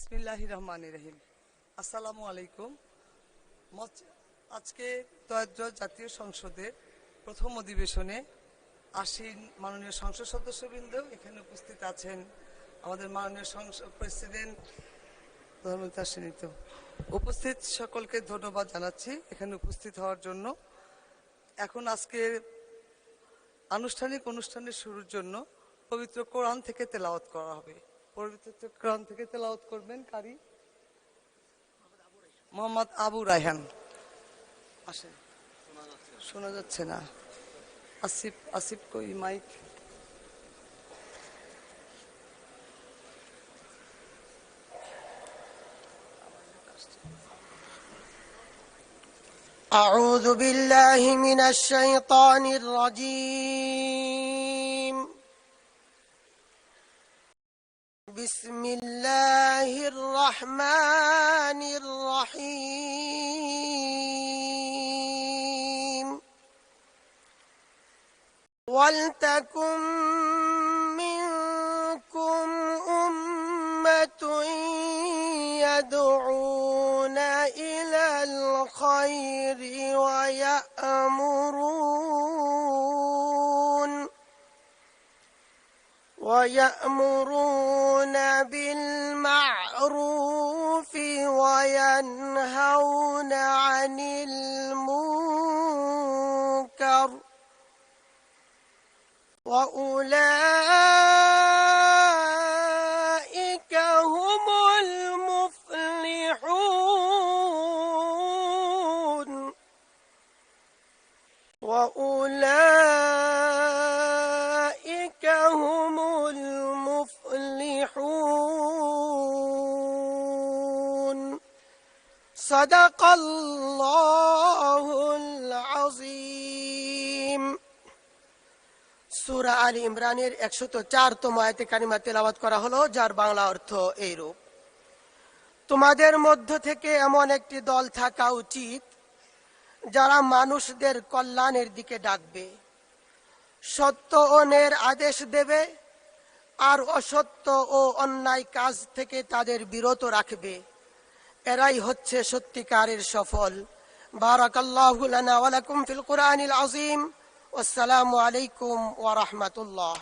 বিসমিল্লাহির রহমানির রহিম। আসসালামু আলাইকুম। আজকে ত্রয়োদশ জাতীয় সংসদের প্রথম অধিবেশনে আসীন মাননীয় সংসদ সদস্যবৃন্দ, এখানে উপস্থিত আছেন আমাদের মাননীয় সংসদ প্রেসিডেন্ট প্রধানমন্ত্রী আসেনি তো, উপস্থিত সকলকে ধন্যবাদ জানাচ্ছি এখানে উপস্থিত হওয়ার জন্য। এখন আজকের আনুষ্ঠানিক অনুষ্ঠানের শুরুর জন্য পবিত্র কোরআন থেকে তেলাওয়াত করা হবে। পবিত্র কোরআন থেকে তেলাওয়াত করবেন কারি মোহাম্মদ আবু রায়হান। আসেন, শোনা যাচ্ছে না। আসিফ আসিফ কই মাইক? أعوذ بالله من الشيطان الرجيم. بسم الله الرحمن الرحيم. ولتكن منكم أمة يدعون إلى الخير ويأمرون بالمعروف وينهون عن المنكر وأولئك هم المفلحون. وأولئك هم المفلحون. صدق الله العظيم. সূরা আলী ইমরানের 104তম আয়াতে কারিমা তেলাওয়াত করা হলো, যার বাংলা অর্থ এইরূপ: তোমাদের মধ্য থেকে এমন একটি দল থাকা উচিত যারা মানুষদের কল্যাণের দিকে ডাকবে, সত্য ও ন্যায়ের আদেশ দেবে আর অসত্য ও অন্যায় কাজ থেকে তাদের বিরত রাখবে। এরাই হচ্ছে সত্যিকারের সফল। বারাকাল্লাহু লানা ওয়া লাকুম ফিল কুরআনিল আযীম। আসসালামু আলাইকুম ওয়া রাহমাতুল্লাহ।